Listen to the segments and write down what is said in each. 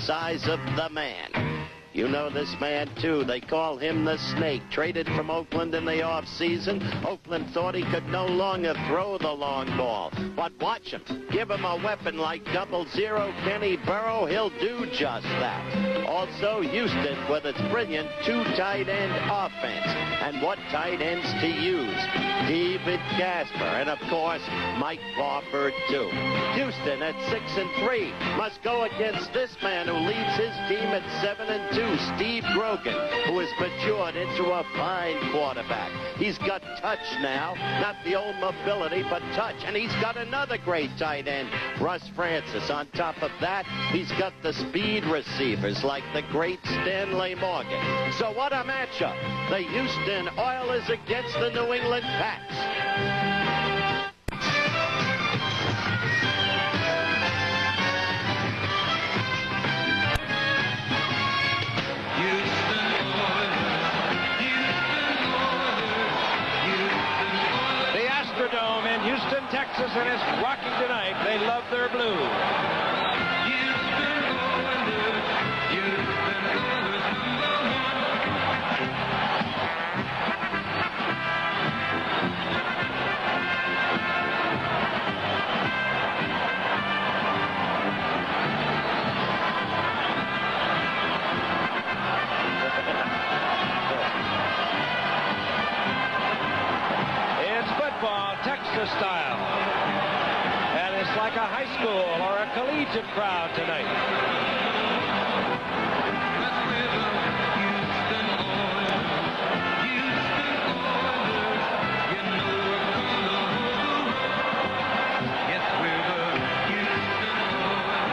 size of the man. You know this man, too. They call him the Snake. Traded from Oakland in the offseason. Oakland thought he could no longer throw the long ball. But watch him. Give him a weapon like 00 Kenny Burrow. He'll do just that. Also, Houston with its brilliant two-tight end offense. And what tight ends to use? David Gasper. And, of course, Mike Crawford, too. Houston at 6-3 must go against this man who leads his team at 7-2. Steve Grogan, who has matured into a fine quarterback. He's got touch now, not the old mobility, but touch. And he's got another great tight end, Russ Francis. On top of that, he's got the speed receivers like the great Stanley Morgan. So what a matchup. The Houston Oilers against the New England Pats. Houston, Texas, and it's rocking tonight. They love their blue. Texas style, and it's like a high school or a collegiate crowd tonight.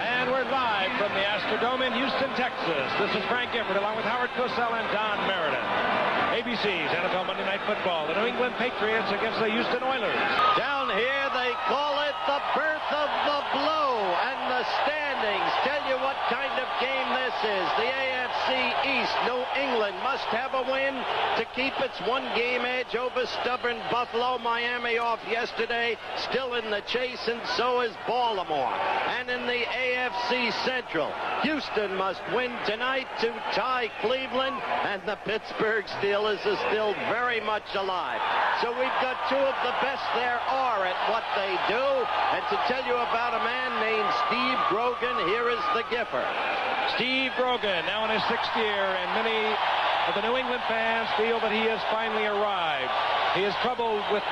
And we're live from the Astrodome in Houston, Texas. This is Frank Gifford along with Howard Cosell and Don Meredith. ABC's NFL Monday Night Football. The New England Patriots against the Houston Oilers. Down here, they call it the birth of the blow. And the standings tell you what kind of game this is. The AFC East. New England must have a win to keep its one-game edge over stubborn Buffalo. Miami off yesterday, still in the chase, and so is Baltimore. And in the AFC Central, Houston must win tonight to tie Cleveland, and the Pittsburgh Steelers is still very much alive. So we've got two of the best there are at what they do. And to tell you about a man named Steve Grogan, here is the Giffer. Steve Grogan, now in his 6th year, and many of the New England fans feel that he has finally arrived. He is troubled with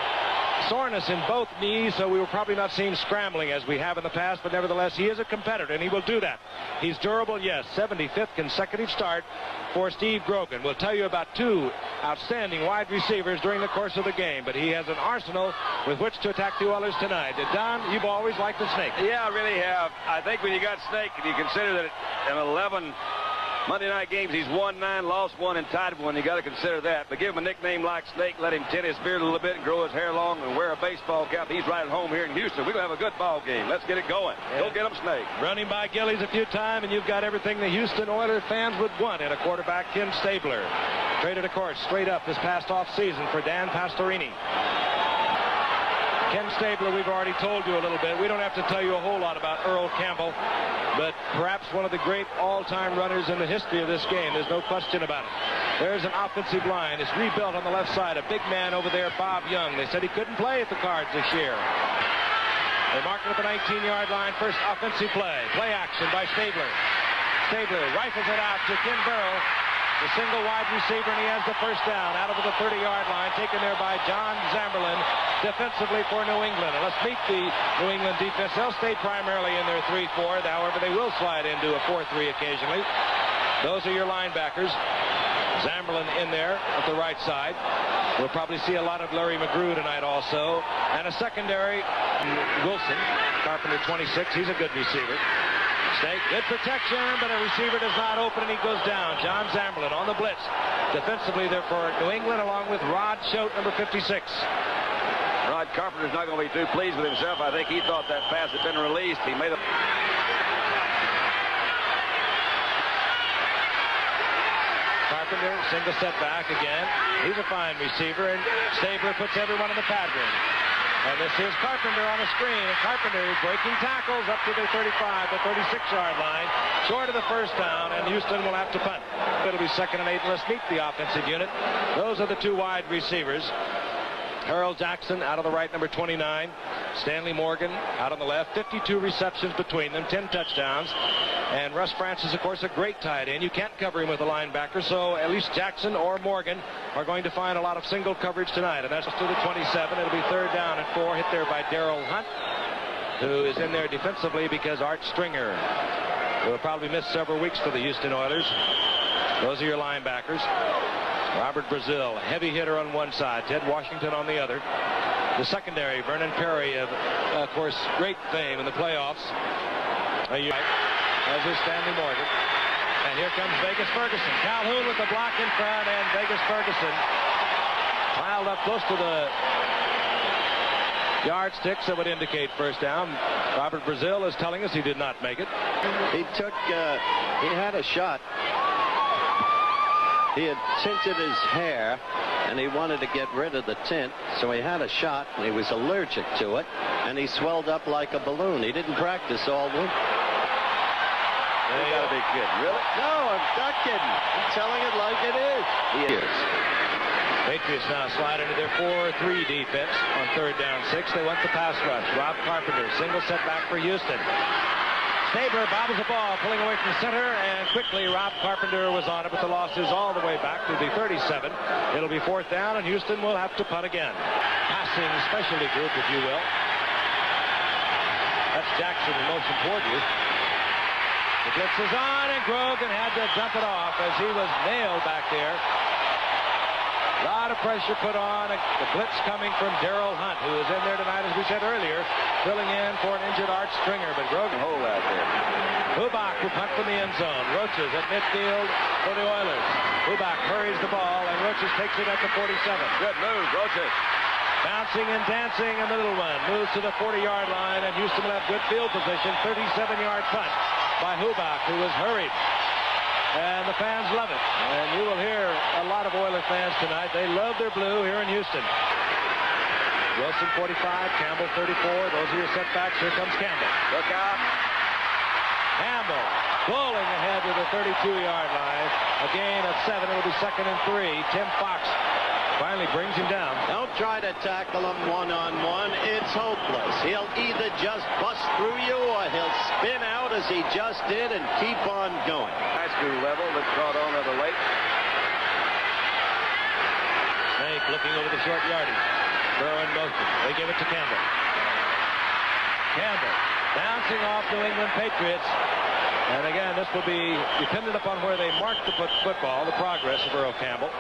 soreness in both knees, so we will probably not see him scrambling as we have in the past, but nevertheless, he is a competitor, and he will do that. He's durable, yes. 75th consecutive start for Steve Grogan. We'll tell you about two outstanding wide receivers during the course of the game, but he has an arsenal with which to attack the Oilers tonight. Don, you've always liked the Snake. Yeah, I really have. I think when you got Snake, and you consider that in 11 Monday night games, he's won 9, lost 1, and tied 1. You got to consider that. But give him a nickname like Snake, let him tint his beard a little bit and grow his hair long and wear a baseball cap. He's right at home here in Houston. We're going to have a good ball game. Let's get it going. Yeah. Go get him, Snake. Running by Gillies a few times, and you've got everything the Houston Oilers fans would want in a quarterback, Ken Stabler. Traded, of course, straight up this past offseason for Dan Pastorini. Ken Stabler, we've already told you a little bit. We don't have to tell you a whole lot about Earl Campbell, but perhaps one of the great all-time runners in the history of this game. There's no question about it. There's an offensive line. It's rebuilt on the left side. A big man over there, Bob Young. They said he couldn't play at the Cards this year. They marked it at the 19-yard line. First offensive play. Play action by Stabler. Stabler rifles it out to Ken Burrow. The single wide receiver, and he has the first down out over the 30-yard line, taken there by John Zamberlin defensively for New England. And let's meet the New England defense. They'll stay primarily in their 3-4. However, they will slide into a 4-3 occasionally. Those are your linebackers. Zamberlin in there at the right side. We'll probably see a lot of Larry McGrew tonight also. And a secondary, Wilson, Carpenter 26. He's a good receiver. Snake, good protection, but a receiver does not open, and he goes down. John Zamberlin on the blitz. Defensively there for New England, along with Rod Choate, number 56. Rod Carpenter's not going to be too pleased with himself. I think he thought that pass had been released. He made a... Carpenter, single step back again. He's a fine receiver, and Stabler puts everyone in the pad room. And this is Carpenter on the screen. And Carpenter breaking tackles up to the 35, the 36-yard line, short of the first down, and Houston will have to punt. It'll be 2nd and 8. Let's meet the offensive unit. Those are the two wide receivers. Earl Jackson out of the right, number 29. Stanley Morgan out on the left. 52 receptions between them, 10 touchdowns. And Russ Francis, of course, a great tight end. You can't cover him with a linebacker, so at least Jackson or Morgan are going to find a lot of single coverage tonight. And that's to the 27. It'll be 3rd down and 4. Hit there by Daryl Hunt, who is in there defensively because Art Stringer will probably miss several weeks for the Houston Oilers. Those are your linebackers. Robert Brazil, heavy hitter on one side, Ted Washington on the other. The secondary, Vernon Perry, of course, great fame in the playoffs. As is Stanley Morgan. And here comes Vegas Ferguson. Calhoun with the block in front, and Vegas Ferguson piled up close to the yardsticks that would indicate first down. Robert Brazil is telling us he did not make it. He had a shot. He had tinted his hair, and he wanted to get rid of the tint, so he had a shot, and he was allergic to it, and he swelled up like a balloon. He didn't practice all week. You gotta be kidding. Really? No, I'm not kidding. I'm telling it like it is. He is. Patriots now slide into their 4-3 defense on 3rd down 6. They want the pass rush. Rob Carpenter, single setback for Houston. Stabler bobbles the ball, pulling away from center, and quickly Rob Carpenter was on it, but the loss is all the way back to the 37. It'll be 4th down, and Houston will have to punt again. Passing specialty group, if you will. That's Jackson in motion toward you. The blitz is on, and Grogan had to dump it off as he was nailed back there. A lot of pressure put on. The blitz coming from Daryl Hunt, who is in there tonight, as we said earlier, filling in for an injured Art Stringer. But Grogan Hole out there. Hubach will punt from the end zone. Roaches at midfield for the Oilers. Hubach hurries the ball, and Roaches takes it at the 47. Good move, Roaches. Bouncing and dancing, a little one. Moves to the 40-yard line, and Houston will have good field position. 37-yard punt by Hubach, who was hurried. And the fans love it. And you will hear a lot of Oiler fans tonight. They love their blue here in Houston. Wilson 45, Campbell 34. Those are your setbacks. Here comes Campbell. Look out. Campbell bowling ahead to the 32-yard line. A gain of 7. It'll be 2nd and 3. Tim Fox finally brings him down. Don't try to tackle him one-on-one. It's hopeless. He'll either just bust through you or he'll spin out as he just did and keep on going. High school level that caught on rather late. Snake looking over the short yardage. Throw in motion. They give it to Campbell. Campbell bouncing off New England Patriots. And again, this will be dependent upon where they mark the football, the progress of Earl Campbell.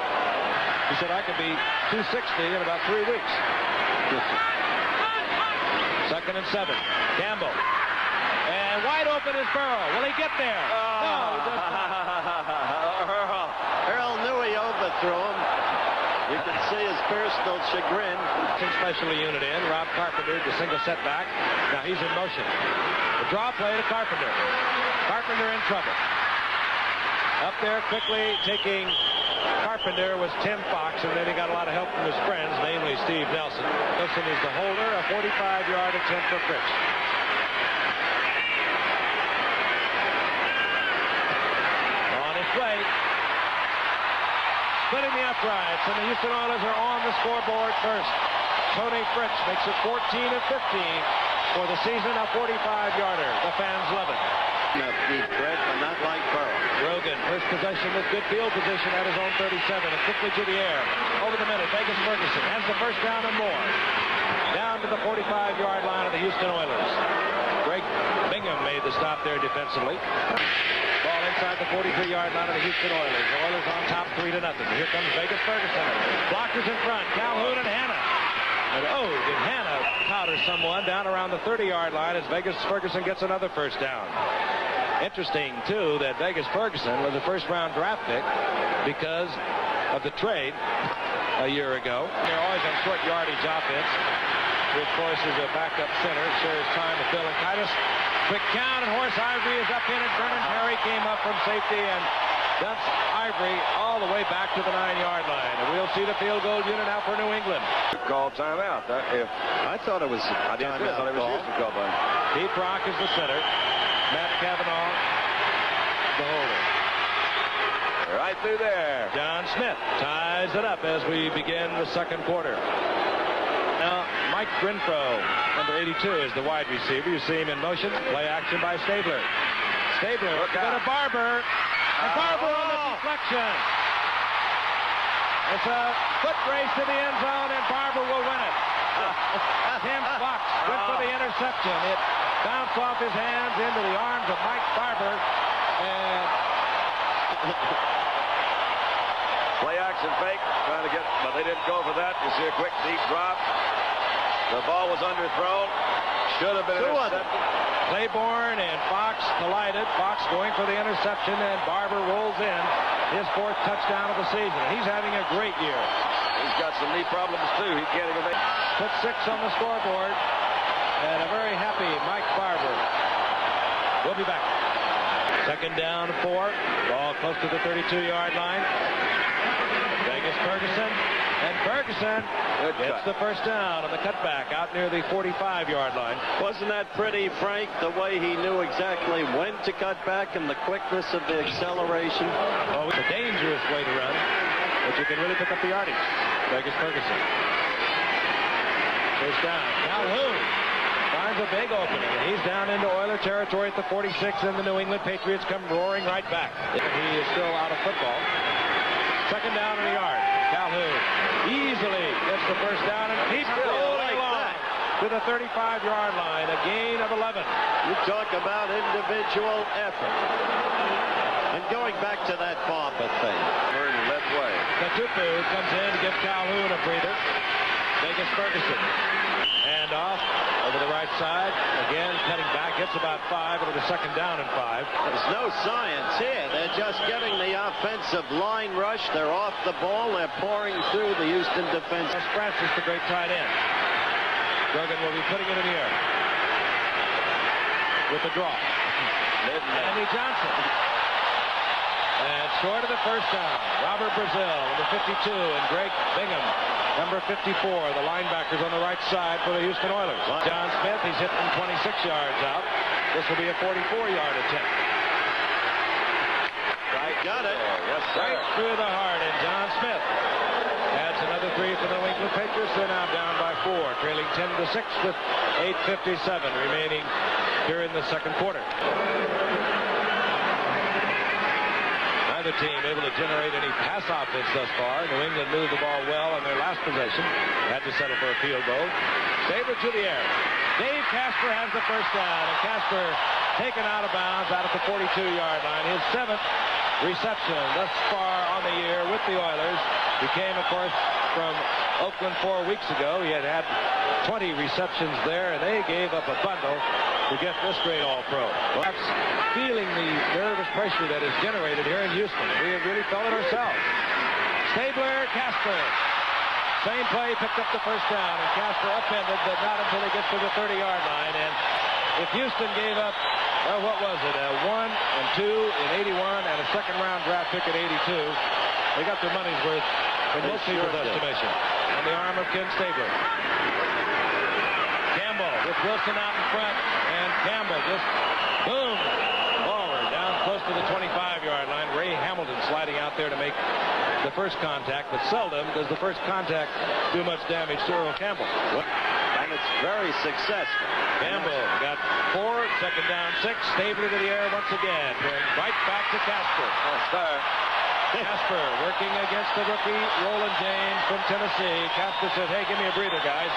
He said, I could be 260 in about 3 weeks. 2nd and 7. Campbell. And wide open is Burrow. Will he get there? No, he does not. Earl knew he overthrew him. You can see his personal chagrin. Special unit in. Rob Carpenter, the single setback. Now he's in motion. The draw play to Carpenter. Carpenter in trouble. Up there quickly taking Carpenter was Tim Fox, and then he got a lot of help from his friends, namely Steve Nelson. Nelson is the holder, a 45-yard attempt for Fritz. On his play. Splitting the uprights, and the Houston Oilers are on the scoreboard first. Tony Fritz makes it 14 of 15 for the season, a 45-yarder. The fans love it. No deep threat, but not like Burrow. Grogan, first possession with good field position at his own 37, and quickly to the air. Over the middle, Vegas Ferguson has the first down and more. Down to the 45-yard line of the Houston Oilers. Greg Bingham made the stop there defensively. Ball inside the 43-yard line of the Houston Oilers. The Oilers on top 3-0. Here comes Vegas Ferguson. Blockers in front, Calhoun and Hanna. And oh, did Hanna powder someone down around the 30-yard line as Vegas Ferguson gets another first down. Interesting, too, that Vegas Ferguson was a first-round draft pick because of the trade a year ago. They're always on short yardage offense, who, of course, is a backup center. Shares time with Bill and Titus. Quick count, and Horace Ivory is up in it. Vernon Perry came up from safety, and dumps Ivory all the way back to the 9-yard line. And we'll see the field goal unit out for New England. Call timeout. I thought it was I did too. I thought it was used to call by. Pete Brock is the center. Matt Cavanaugh, the holder. Right through there. John Smith ties it up as we begin the second quarter. Now, Mike Renfro, number 82, is the wide receiver. You see him in motion. Play action by Stabler. Stabler to go to Barber. And Barber on the deflection. It's a foot race to the end zone, and Barber will win it. Tim Fox went for the interception. It bounced off his hands into the arms of Mike Barber. And play action fake, trying to get, but they didn't go for that. You see a quick deep drop. The ball was underthrown. Should have been intercepted. Claiborne and Fox collided. Fox going for the interception, and Barber rolls in his 4th touchdown of the season. He's having a great year. He's got some knee problems too. He can't even make. Put 6 on the scoreboard, and a very happy Mike Barber. We'll be back. Second down, 4. Ball close to the 32-yard line. Vegas Ferguson, and Ferguson gets the first down on the cutback out near the 45-yard line. Wasn't that pretty, Frank, the way he knew exactly when to cut back and the quickness of the acceleration? Oh, it's a dangerous way to run, but you can really pick up the yardage. Vegas Ferguson. First down. Calhoun finds a big opening, and he's down into Oiler territory at the 46, and the New England Patriots come roaring right back. He is still out of football. Second down in the yard. Calhoun easily gets the first down and keeps rolling along to the 35-yard line. A gain of 11. You talk about individual effort. And going back to that Barber thing. Left way. Katupu comes in to give Calhoun a breather. Vegas Ferguson. And off over the right side. Again, cutting back. Gets about 5 over the second down and 5. There's no science here. They're just getting the offensive line rush. They're off the ball. They're pouring through the Houston defense. Francis, the great tight end. Duggan will be putting it in the air. With the draw. Andy Johnson. And short of the first down. Robert Brazil, number 52, and Greg Bingham, number 54, the linebackers on the right side for the Houston Oilers. John Smith, he's hit from 26 yards out. This will be a 44-yard attempt. Right, got it. Yes, sir. Right through the heart, and John Smith adds another 3 for the New England Patriots. They're now down by 4, trailing 10-6 with 8:57 remaining here in the second quarter. Neither team able to generate any pass offense thus far. New England moved the ball well on their last possession. Had to settle for a field goal. Stabler to the air. Dave Casper has the first down, and Casper taken out of bounds out at the 42-yard line. His 7th reception thus far on the year with the Oilers. He came, of course, from Oakland 4 weeks ago. He had 20 receptions there, and they gave up a bundle to get this great All-Pro. Perhaps feeling the nervous pressure that is generated here in Houston. We have really felt it ourselves. Stabler, Casper. Same play, picked up the first down, and Casper upended, but not until he gets to the 30-yard line. And if Houston gave up, well, what was it, a 1 and 2 in 81 and a second-round draft pick at 82, they got their money's worth in most people's estimation on the arm of Ken Stabler. Campbell with Wilson out in front, and Campbell just boom forward down close to the 25-yard line. Ray Hamilton sliding out there to make the first contact, but seldom does the first contact do much damage to Earl Campbell. And it's very successful. Campbell got 4, second down 6. Stabler to the air once again, going right back to Casper. Casper working against the rookie Roland James from Tennessee. Casper said, hey, give me a breather, guys.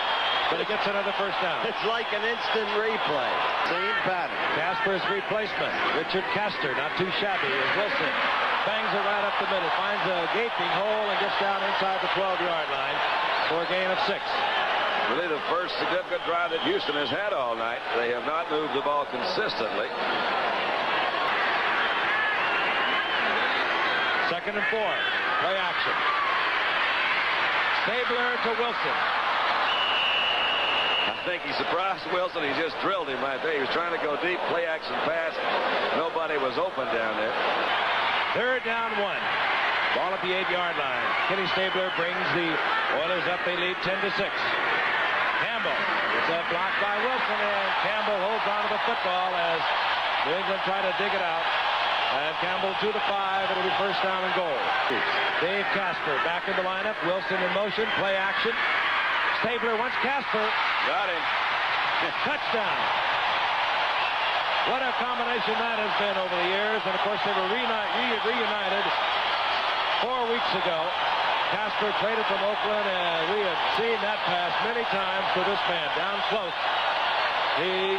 But he gets another first down. It's like an instant replay. Same pattern. Casper's replacement, Richard Castor, not too shabby, as Wilson bangs it right up the middle, finds a gaping hole, and gets down inside the 12-yard line for a gain of 6. Really the first significant drive that Houston has had all night. They have not moved the ball consistently. Second and 4. Play action. Stabler to Wilson. I think he surprised Wilson. He just drilled him right there. He was trying to go deep, play action pass. Nobody was open down there. Third down, 1. Ball at the 8-yard line. Kenny Stabler brings the Oilers up. They lead 10-6. Campbell gets a block by Wilson, and Campbell holds on to the football as New England try to dig it out. And Campbell to the 5. It'll be first down and goal. Dave Casper back in the lineup. Wilson in motion. Play action. Stabler wants Casper. Got him. Touchdown. What a combination that has been over the years. And, of course, they were reunited 4 weeks ago. Casper traded from Oakland, and we have seen that pass many times to this man. Down close. He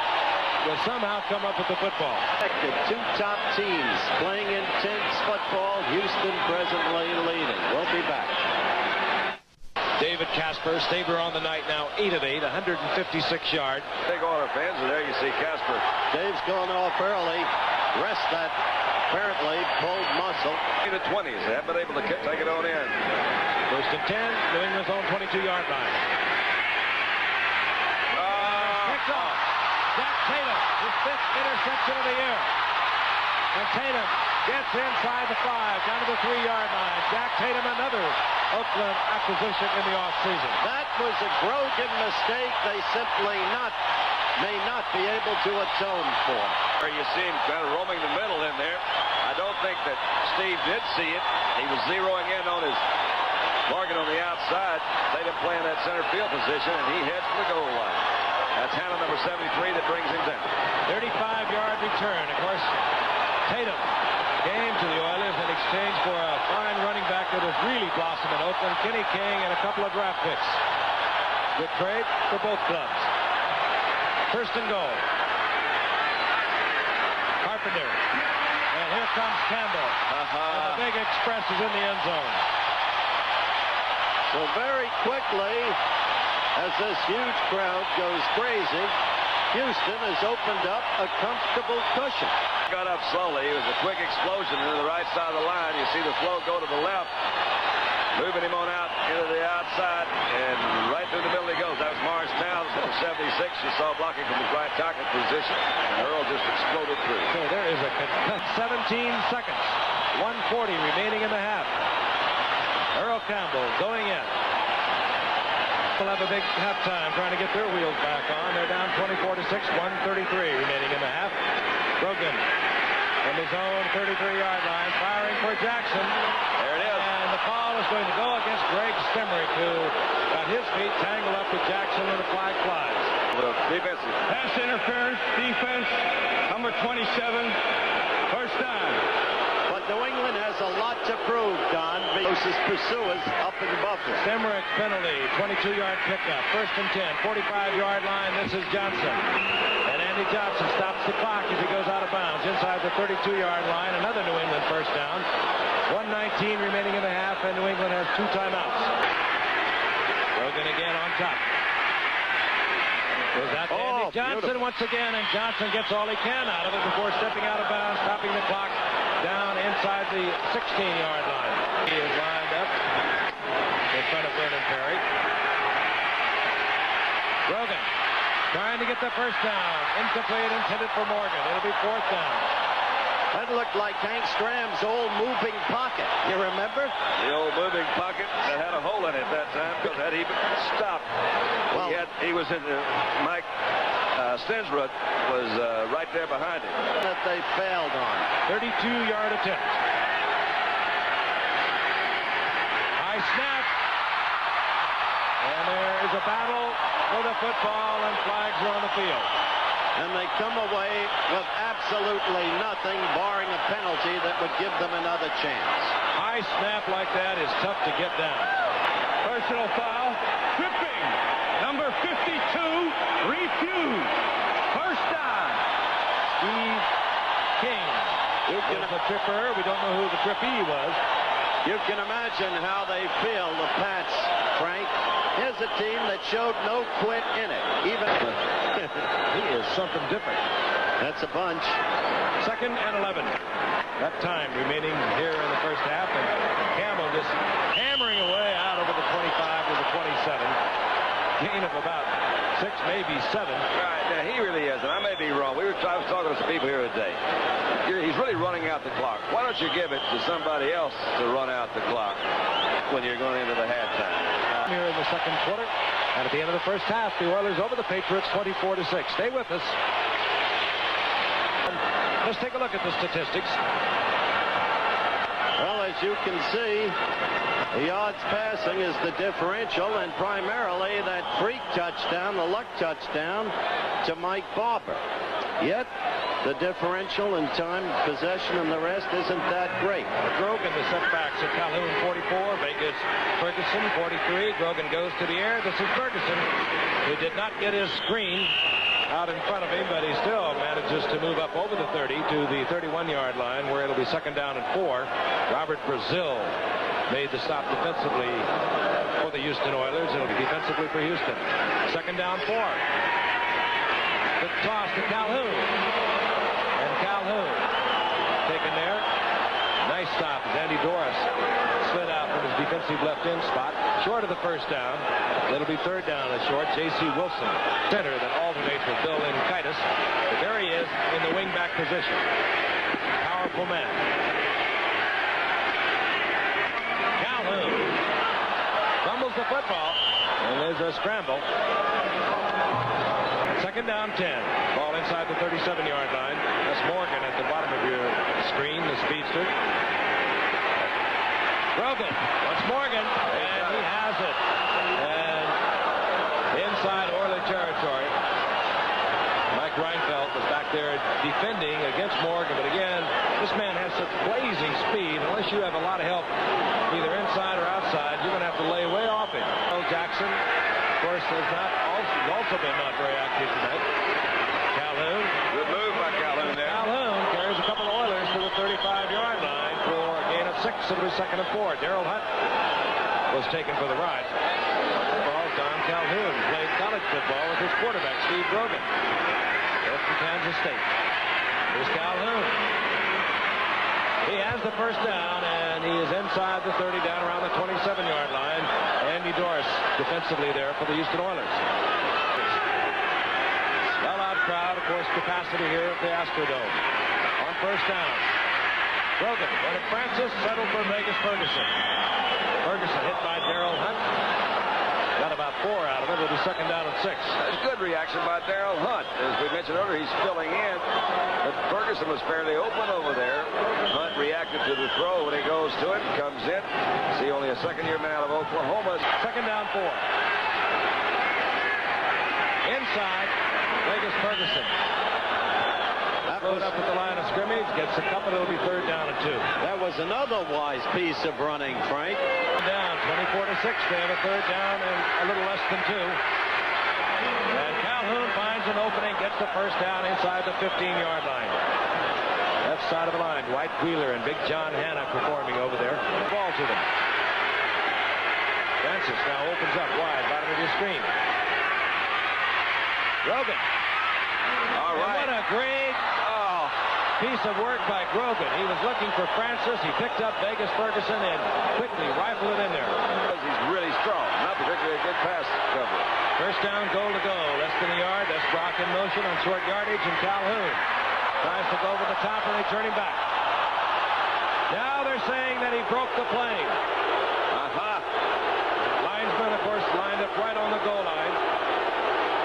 will somehow come up with the football. The two top teams playing intense football. Houston presently leading. We'll be back. David Casper, Stabler on the night now, 8 of 8, 156 yards. Big Oiler fans, and there you see Casper. Dave's going off early. Rest that apparently pulled muscle. In the 20s, they haven't been able to take it on in. First and 10, New England's own 22-yard line. Picked off. Jack Tatum, his 5th interception of the year. And Tatum gets inside the 5, down to the 3-yard line. Jack Tatum, another Oakland acquisition in the offseason. That was a Grogan mistake they simply may not be able to atone for. You see him kind of roaming the middle in there. I don't think that Steve did see it. He was zeroing in on his Morgan on the outside. They didn't play in that center field position, and he heads for the goal line. That's Hannah, number 73, that brings him down. 35-yard return. Of course, Tatum came to the Oilers in exchange for a fine running back that has really blossomed in Oakland, Kenny King, and a couple of draft picks. Good trade for both clubs. First and goal. Carpenter. And here comes Campbell. And the big express is in the end zone. So very quickly, as this huge crowd goes crazy, Houston has opened up a comfortable cushion. Got up slowly. It was a quick explosion into the right side of the line. You see the flow go to the left, moving him on out into the outside, and right through the middle he goes. That was Morris Towns, number 76. You saw blocking from his right tackle position, and Earl just exploded through. So there is a 17 seconds, 1:40 remaining in the half. Earl Campbell going in. Will have a big halftime trying to get their wheels back on. They're down 24-6, 1:33 remaining in the half. Grogan from his own 33-yard line, firing for Jackson. There it is. And the call is going to go against Greg Stemrick, who got his feet tangled up with Jackson, and the flag flies. Defensive. Pass interference, defense, number 27, first down. But New England has a lot to prove, Don. Closest pursuers up in Buffalo. Stemrick penalty, 22-yard pickup. First and 10, 45-yard line. This is Johnson. And Andy Johnson stops the clock as he goes out of bounds inside the 32-yard line. Another New England first down. 1:19 remaining in the half, and New England has 2 timeouts. Grogan again on top. Goes out to Andy Johnson once again, and Johnson gets all he can out of it before stepping out of bounds, stopping the clock down inside the 16-yard line. He is lined up in front of Vernon Perry. Grogan trying to get the first down. Incomplete, intended for Morgan. It'll be 4th down. That looked like Hank Stram's old moving pocket. You remember? The old moving pocket that had a hole in it that time because had he stopped, well, he was in the Mike Stensrud was right there behind him. That they failed on. 32-yard attempt. High snap. And there is a battle for the football, and flags are on the field. And they come away with absolutely nothing, barring a penalty that would give them another chance. High snap like that is tough to get down. Personal foul, tripping, number 52, refused, first down. Steve King is the tripper. We don't know who the trippee was. You can imagine how they feel, the Pats, Frank. Here's a team that showed no quit in it. Even he is something different. That's a bunch. 2nd and 11. That time remaining here in the first half, and Campbell just hammering away out over the 25 to the 27. Gain of about 6, maybe 7. Right. Now he He really is, and I may be wrong. I was talking to some people here today. He's really running out the clock. Why don't you give it to somebody else to run out the clock when you're going into the halftime? Here in the second quarter, and at the end of the first half, the Oilers over the Patriots 24-6. Stay with us. Let's take a look at the statistics. Well, as you can see, the yards passing is the differential, and primarily that freak touchdown, the luck touchdown to Mike Barber. Yet, the differential in time, possession, and the rest isn't that great. Grogan, the setbacks at Calhoun, 44. Vegas, Ferguson, 43. Grogan goes to the air. This is Ferguson, who did not get his screen out in front of him, but he still manages to move up over the 30 to the 31-yard line, where it'll be second down and 4. Robert Brazil made the stop defensively for the Houston Oilers. It'll be defensively for Houston. Second down, 4. The toss to Calhoun. And Calhoun taken there. Nice stop as Andy Doris slid out from his defensive left-end spot. Short of the first down. It'll be third down and short. J.C. Wilson, center that alternates with Bill Linkaitis. But there he is in the wing-back position. Powerful man. Calhoun fumbles the football. And there's a scramble. Second down, 10. Ball inside the 37-yard line. That's Morgan at the bottom of your screen, the speedster. Grogan wants Morgan, and he has it. And inside Oiler territory, Mike Reinfeldt was back there defending against Morgan. But again, this man has such blazing speed. Unless you have a lot of help, either inside or outside, you're going to have to lay way off him. Earl Jackson, of course, has also been not very active tonight. Calhoun. Good move by Calhoun there. Calhoun carries a couple of Oilers to the 35-yard line for a gain of 6. It'll be second and 4. Darrell Hunt was taken for the ride. Football, Don Calhoun played college football with his quarterback, Steve Grogan. They're from Kansas State. Here's Calhoun. He has the first down, and he is inside the 30, down around the 27-yard line. Andy Doris defensively there for the Houston Oilers. Well-out crowd, of course, capacity here at the Astrodome. On first down, Grogan, and Francis settled for Vegas Ferguson. Ferguson hit by Darrell Hunt. Got about 4 out of it. It'll be second down and 6. That's good reaction by Darrell Hunt. As we mentioned earlier, he's filling in. But Ferguson was fairly open over there. Hunt reacted to the throw when he goes to it. Comes in. See, only a second-year man out of Oklahoma. Second down, 4. Inside, Vegas Ferguson. Load up at the line of scrimmage, gets a couple, it'll be third down and 2. That was another wise piece of running, Frank. Down 24-6. They have a third down and a little less than 2. And Calhoun finds an opening, gets the first down inside the 15-yard line. Left side of the line, Dwight Wheeler and Big John Hanna performing over there. Ball to them. Francis now opens up wide, bottom of your screen. Grogan. All right. And what a great piece of work by Grogan. He was looking for Francis. He picked up Vegas Ferguson and quickly rifled it in there. He's really strong. Not particularly a good pass cover. First down, goal to go. Less than a yard. That's Brock in motion on short yardage, and Calhoun tries to go over the top, and they turn him back. Now they're saying that he broke the play. Linesman, of course, lined up right on the goal line.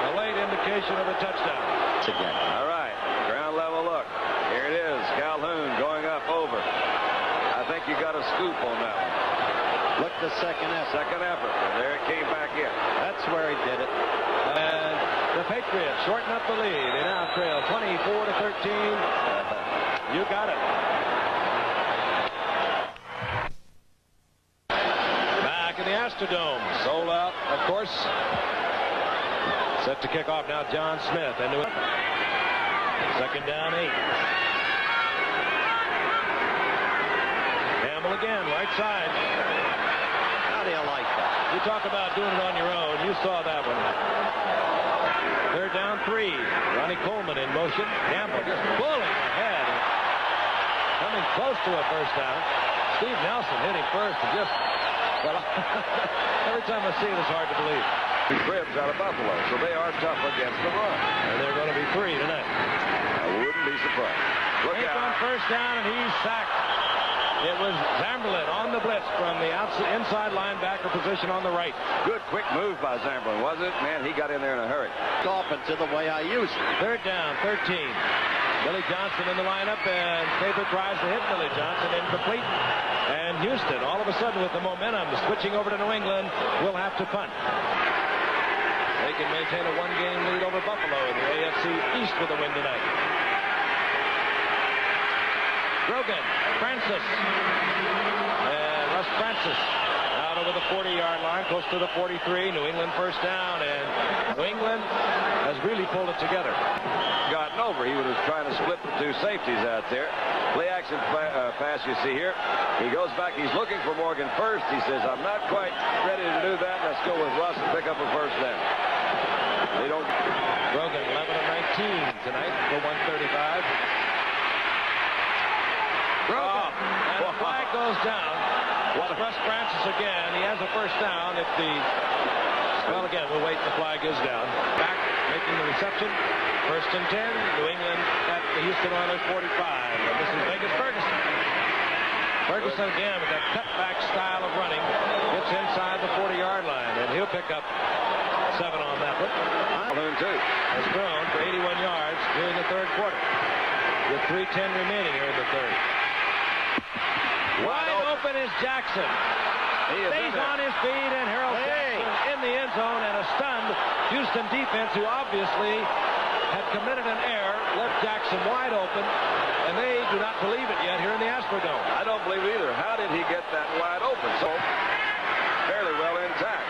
A late indication of a touchdown. Again. All right. Ground level look. Here it is. Calhoun going up over. I think you got a scoop on that one. Look, the second effort. Second effort. And there it came back in. That's where he did it. And the Patriots shorten up the lead. They now trail 24-13. You got it. Back in the Astrodome. Sold out, of course. Set to kick off now, John Smith. Into it. Second down, 8. Campbell again, right side. How do you like that? You talk about doing it on your own. You saw that one. Third down, 3. Ronnie Coleman in motion. Campbell just pulling ahead. Coming close to a first down. Steve Nelson hitting first and just, well, every time I see it, it's hard to believe. Cribs out of Buffalo, so they are tough against the run. And they're going to be 3 tonight. I wouldn't be surprised. Look Take on out. first down, and he's sacked. It was Zamberlin on the blitz from the inside linebacker position on the right. Good quick move by Zamberlin, was it? Man, he got in there in a hurry. Off into the way I used it. Third down, 13. Billy Johnson in the lineup, and Faber tries to hit Billy Johnson, incomplete. And Houston, all of a sudden, with the momentum, switching over to New England, will have to punt. They can maintain a one-game lead over Buffalo in the AFC East with a win tonight. Grogan, Francis, and Russ Francis out over the 40-yard line, close to the 43. New England first down, and New England has really pulled it together. Gotten over. He was trying to split the 2 safeties out there. Play action pass you see here. He goes back. He's looking for Morgan first. He says, I'm not quite ready to do that. Let's go with Russ and pick up a first down. They don't. Grogan, 11 of 19 tonight for 135. Grogan, and the flag goes down. Russ Francis again. He has a first down. If the well, again, we'll wait. The flag is down. Back making the reception. First and 10. New England at the Houston Oilers 45. And this is Vegas Ferguson. Ferguson again with that cutback style of running gets inside the 40-yard line, and he'll pick up 7 on that one. Calhoun too. Has thrown for 81 yards during the third quarter, with 3:10 remaining here in the third. Wide open is Jackson. He Stays on his feet, and Harold Jackson in the end zone, and a stunned Houston defense who obviously had committed an error, left Jackson wide open, and they do not believe it yet here in the Astrodome. I don't believe either. How did he get that wide open? So fairly well intact.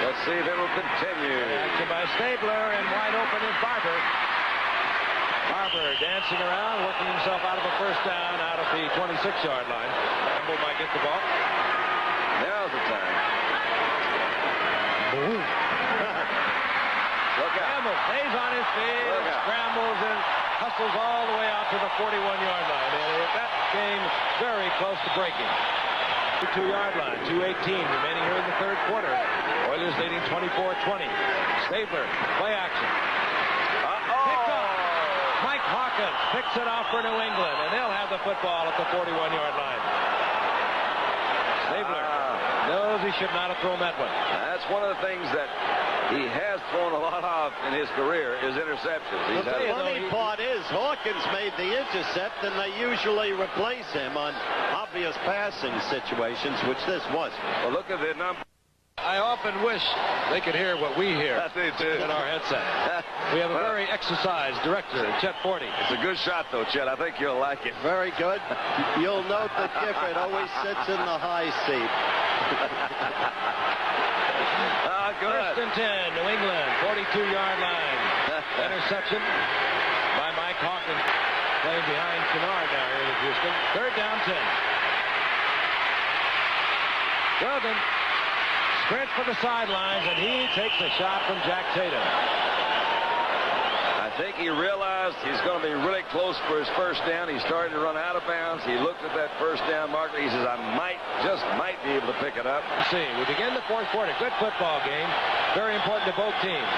Let's see if it will continue. Action by Stabler, and wide open is Barber. Barber dancing around, working himself out of a first down out of the 26-yard line. Campbell might get the ball. Now's the time. Look out. Campbell stays on his feet, and scrambles and hustles all the way out to the 41-yard line. And that game very close to breaking. 2-yard line, 2:18 remaining here in the third quarter. Oilers leading 24-20. Stabler, play action. Picked up. Mike Hawkins picks it off for New England, and they'll have the football at the 41-yard line. Stabler knows he should not have thrown that one. That's one of the things that he has thrown a lot of in his career is interceptions. He's The funny part is Hawkins made the intercept, and they usually replace him on obvious passing situations, which this wasn't. Well, look at the number. I often wish they could hear what we hear I do too. in our headset. We have a very exercised director, Chet Forty. It's a good shot, though, Chet. I think you'll like it. Very good. You'll note that Gifford always sits in the high seat. Good. First and 10, New England, 42-yard line. Interception by Mike Hawkins, playing behind Kennard now here with Houston. Third down, 10. Grogan sprints for the sidelines, and he takes a shot from Jack Tatum. I think he realized he's going to be really close for his first down. He started to run out of bounds. He looked at that first down marker. He says, I just might be able to pick it up. See, we begin the fourth quarter. Good football game. Very important to both teams.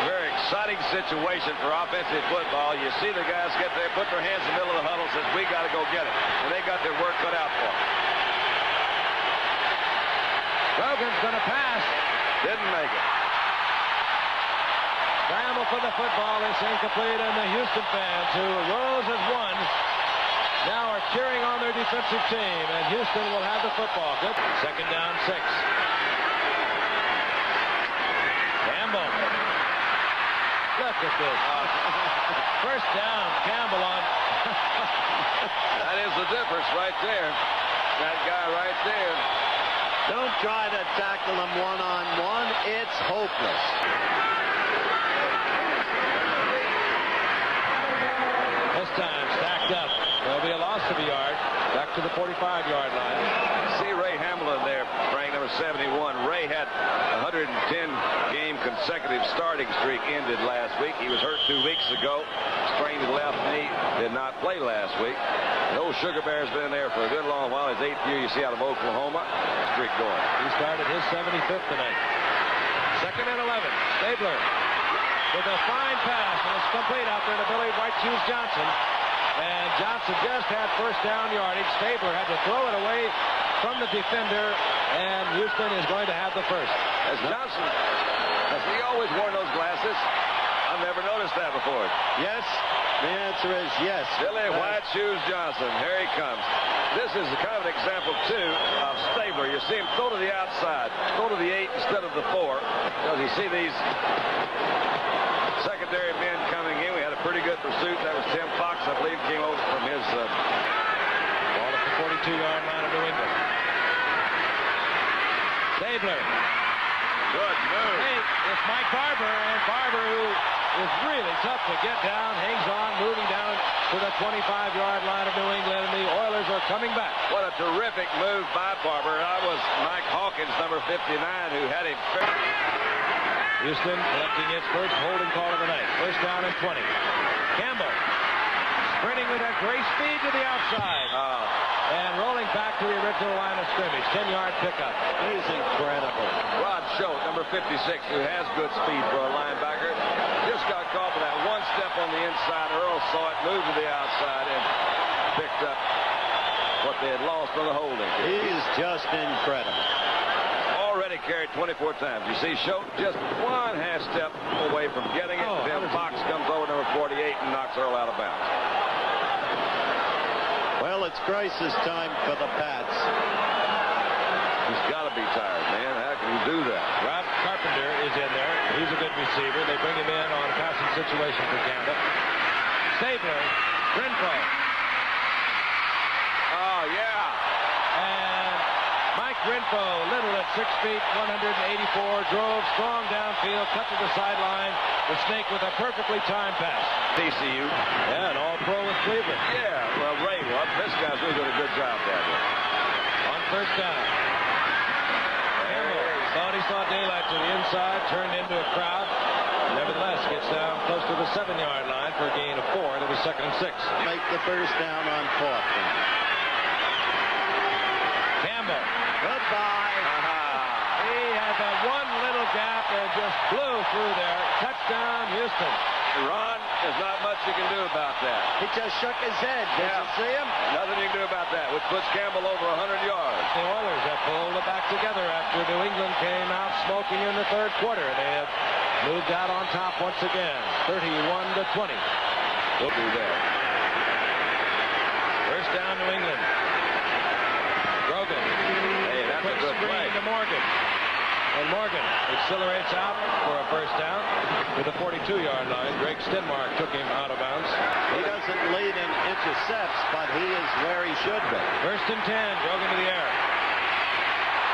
Very exciting situation for offensive football. You see the guys get there, put their hands in the middle of the huddle, says, we got to go get it. And they got their work cut out for them. Grogan's going to pass. Didn't make it. Scramble for the football is incomplete, and the Houston fans, who rose as one, now are cheering on their defensive team, and Houston will have the football. Good. Second down, 6. Campbell. Look at this. First down, Campbell on. That is the difference right there. That guy right there. Don't try to tackle him one-on-one. It's hopeless. This time stacked up. There'll be a loss of a yard. Back to the 45-yard line. See Ray Hamlin there, Frank, number 71. Ray had 110-game consecutive starting streak ended last week. He was hurt 2 weeks ago. Sprained his left knee. Did not play last week. The old Sugar Bear's been there for a good long while. His 8th year, you see, out of Oklahoma. Streak going. He started his 75th tonight. Second and 11. Stabler with a fine pass, and it's complete out there to Billy White Shoes Johnson. And Johnson just had first down yardage. Stabler had to throw it away from the defender, and Houston is going to have the first. As Johnson, has he always worn those glasses? I've never noticed that before. Yes, the answer is yes. Billy White Shoes Johnson, here he comes. This is kind of an example, too, of Stabler. You see him throw to the outside, throw to the 8 instead of the 4. Because you see these secondary men coming in. We had a pretty good pursuit. That was Tim Fox, I believe, came over from his... Ball at the 42-yard line of New England. Stabler. Good move. Hey, it's Mike Barber, and Barber, who is really tough to get down, hangs on, moving down to the 25-yard line of New England, and the Oilers are coming back. What a terrific move by Barber. That was Mike Hawkins, number 59, who had him. Houston collecting its first holding call of the night. First down and 20. Campbell sprinting with that great speed to the outside. And rolling back to the original line of scrimmage. 10-yard pickup. He's incredible. Rod Schultz, number 56, who has good speed for a linebacker, just got caught with that one step on the inside. Earl saw it, moved to the outside, and picked up what they had lost for the holding. He's just incredible. Already carried 24 times. You see Schultz just one half step away from getting it. Then Fox comes over, number 48, and knocks Earl out of bounds. Well, it's crisis time for the Pats. He's got to be tired, man. How can he do that? Rob Carpenter is in there. He's a good receiver. They bring him in on a passing situation for Campbell. Stabler, Renfro. Oh, yeah. And Mike Renfro, little at 6 feet, 184, drove strong downfield, cut to the sideline. The Snake with a perfectly timed pass. TCU. Yeah, an all-pro with Cleveland. Yeah, well, Ray was. This guy's really doing a good job down there. On first down. Campbell thought he saw daylight to the inside, turned into a crowd. Nevertheless, gets down close to the 7-yard line for a gain of 4. It'll be second and 6. Make the first down on 4th. Campbell. Goodbye. He had that one little gap and just blew through there. Touchdown, Houston. Ron, there's not much you can do about that. He just shook his head. Did you see him? Nothing you can do about that, which puts Campbell over 100 yards. The Oilers have pulled it back together after New England came out smoking in the third quarter. They have moved out on top once again, 31-20. We'll do that. First down, New England. Grogan. Hey, that's a good play. To Morgan. And Morgan accelerates out for a first down to the 42-yard line. Greg Stenmark took him out of bounds. He doesn't lead in intercepts, but he is where he should be. First and 10, Grogan to the air.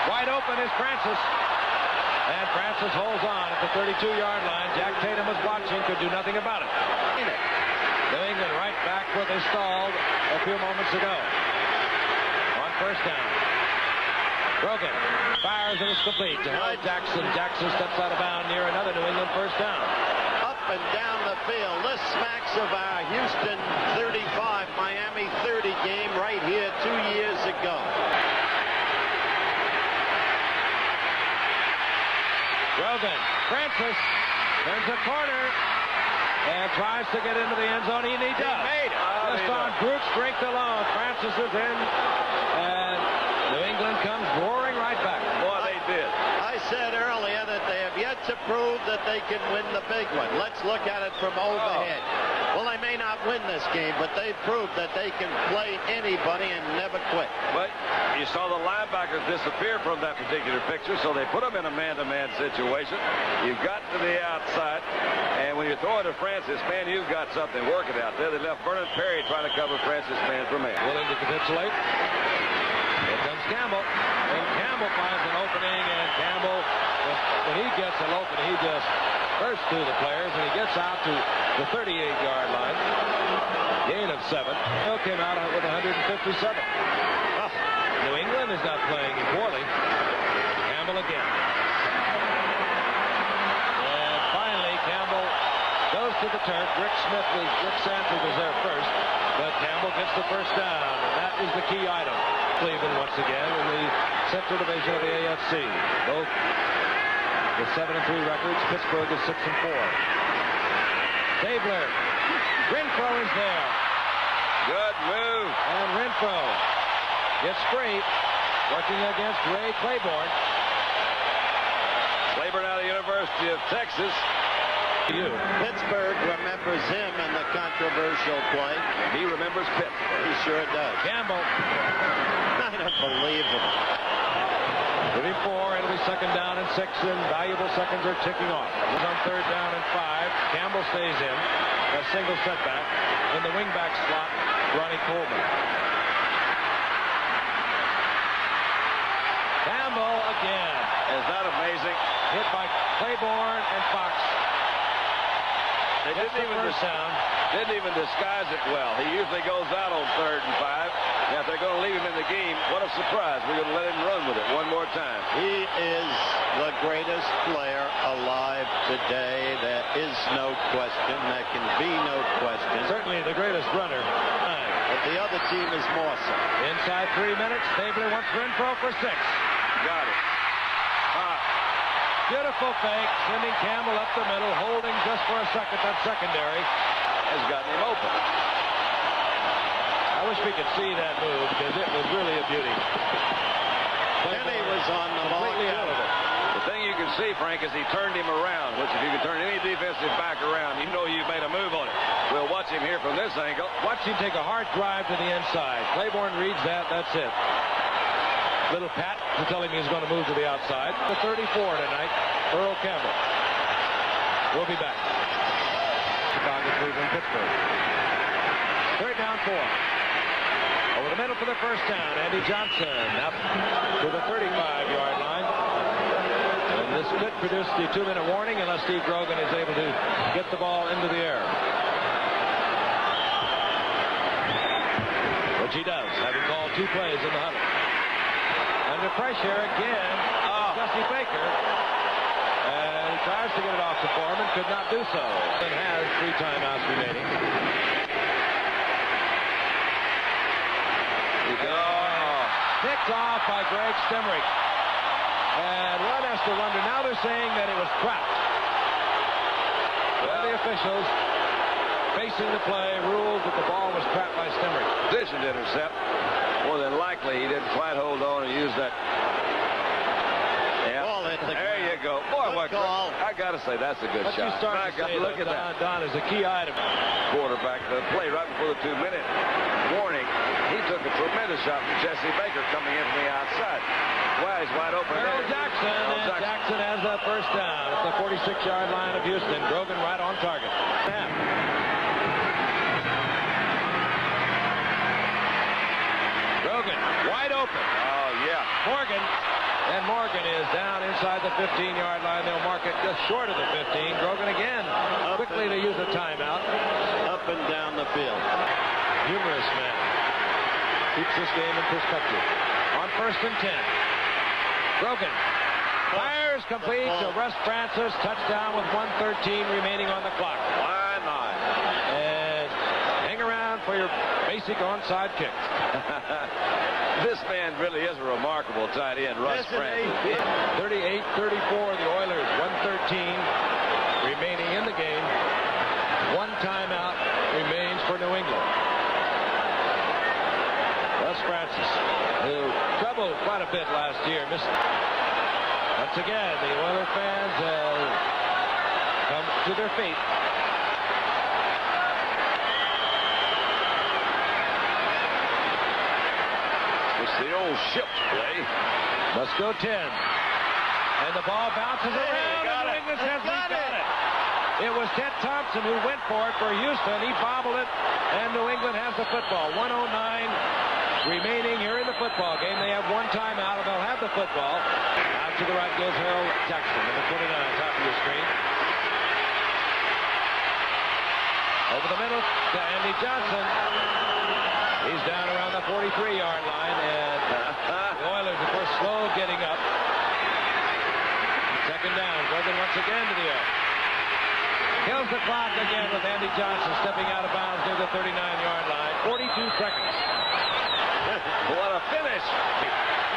Wide open is Francis. And Francis holds on at the 32-yard line. Jack Tatum was watching, could do nothing about it. New England right back where they stalled a few moments ago. On first down. Grogan fires and it's complete to Howard Jackson. Jackson steps out of bounds near another New England first down. Up and down the field. This smacks of our Houston 35, Miami 30 game right here 2 years ago. Grogan, Francis turns a corner and tries to get into the end zone. He does. He made it. Just on brute strength alone. Francis is in, and New England comes roaring right back. Boy, they did. I said earlier that they have yet to prove that they can win the big one. Let's look at it from overhead. Well, they may not win this game, but they've proved that they can play anybody and never quit. But you saw the linebackers disappear from that particular picture, so they put them in a man-to-man situation. You got to the outside, and when you're throwing to Francis, man, you've got something working out there. They left Vernon Perry trying to cover Francis man for man. Willing to capitulate. Here comes Campbell. And Campbell finds an opening, and Campbell, when he gets an opening, he just bursts through the players, and he gets out to the 38-yard line. Gain of 7. Hill came out with 157. New England is not playing poorly. Campbell again. And finally, Campbell goes to the turf. Rick Santry was there first, but Campbell gets the first down, and that is the key item. Cleveland once again in the Central Division of the AFC. Both with 7-3 records. Pittsburgh is 6-4. Stabler. Renfro is there. Good move. And Renfro gets straight, working against Ray Claiborne. Claiborne out of the University of Texas. Pittsburgh remembers him in the controversial play. He remembers Pittsburgh. He sure does. Campbell. Unbelievable. 34, it'll be second down and 6, and valuable seconds are ticking off. He's on third down and 5. Campbell stays in. A single setback. In the wingback slot, Ronnie Coleman. Campbell again. Is that amazing? Hit by Claiborne and Fox. They didn't even disguise it well. He usually goes out on 3rd and 5. Now, if they're going to leave him in the game, what a surprise. We're going to let him run with it one more time. He is the greatest player alive today. There is no question. There can be no question. Certainly the greatest runner. But the other team is more so. Inside 3 minutes, Stabler wants Renfro for 6. Got it. Beautiful fake, sending Campbell up the middle, holding just for a second. That secondary Has gotten him open. I wish we could see that move because it was really a beauty. Kenny was on the ball. Completely out of it. The thing you can see, Frank, is he turned him around, which if you can turn any defensive back around, you know you've made a move on it. We'll watch him here from this angle. Watch him take a hard drive to the inside. Claiborne reads that. That's it. Little pat to tell him he's going to move to the outside. The 34 tonight, Earl Campbell. We'll be back. Chicago, Cleveland, Pittsburgh. Third down 4. Over the middle for the first down. Andy Johnson up to the 35-yard line. And this could produce the 2-minute warning unless Steve Grogan is able to get the ball into the air. Which he does, having called 2 plays in the huddle. Under pressure again, Jesse Baker. And he tries to get it off to Foreman, could not do so. And has 3 timeouts remaining. Picked off by Greg Stemrick. And one has to wonder, now they're saying that it was trapped. Well, the officials facing the play ruled that the ball was trapped by Stemrick. Positioned intercept. More than likely, he didn't quite hold on and use that. Yeah. Ball hit the there you go. Boy, what call. I got to say, that's a good But shot. you start to say look at that. Don is a key item. Quarterback, the play right before the 2-minute warning. He took a tremendous shot from Jesse Baker coming in from the outside. Well, he's wide open. Earl Jackson, and Jackson has that first down at the 46-yard line of Houston. Grogan right on target. Grogan wide open. Oh, yeah. Morgan. And Morgan is down inside the 15-yard line. They'll mark it just short of the 15. Grogan again quickly to use a timeout. Up and down the field. Humorous man. Keeps this game in perspective. On 1st and 10. Grogan fires complete to Russ Francis. Touchdown with 1:13 remaining on the clock. Why not? And hang around for your basic onside kick. This man really is a remarkable tight end, Russ Francis. 38-34, the Oilers, 1:13 remaining in the game. 1 timeout remains for New England. Russ Francis, who troubled quite a bit last year, missed. Once again, the Oilers fans have come to their feet. It's the old ships play. Must go 10. And the ball bounces around. Got and New England says we got it. It was Ted Thompson who went for it for Houston. He bobbled it, and New England has the football. 1:09 remaining here in the football game. They have 1 timeout, and they'll have the football. Out to the right goes Harold Jackson, number 29, top of your screen. Over the middle to Andy Johnson. He's down around the 43-yard line, and the Oilers, of course, slow getting up. Second down, Grogan once again to the air. Kills the clock again with Andy Johnson stepping out of bounds near the 39-yard line. 42 seconds. What a finish.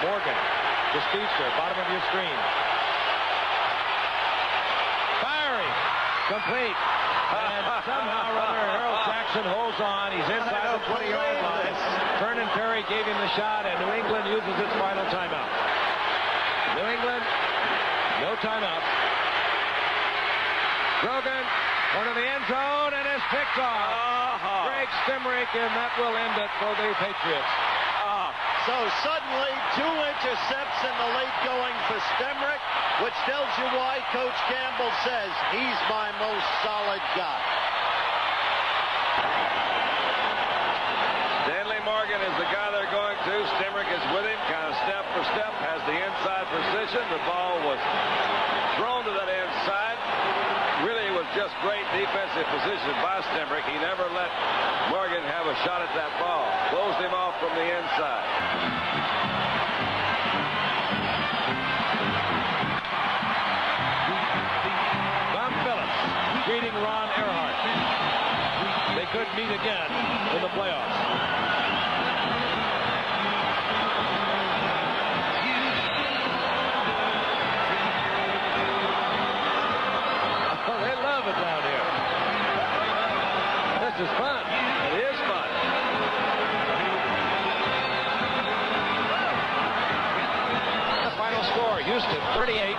Morgan, the speedster, bottom of your screen. Complete. And somehow or other, Earl Jackson holds on. He's inside the 20-yard line. Vernon Perry gave him the shot, and New England uses its final timeout. New England, no timeout. Grogan, going to the end zone, and it's picked off. Greg Stemrick, and that will end it for the Patriots. So suddenly, 2 intercepts in the late going for Stemrick, which tells you why Coach Campbell says he's my most solid guy. Stanley Morgan is the guy they're going to. Stemrick is with him, kind of step for step, has the inside position. The ball was thrown to that inside. Really, it was just great defensive position by Stemrick. He never let Morgan have a shot at that ball. Closed him off from the inside. Tom Phillips greeting Ron Earhart. They could meet again in the playoffs. Oh, they love it down here. This is fun. It is fun. The final score, Houston 38,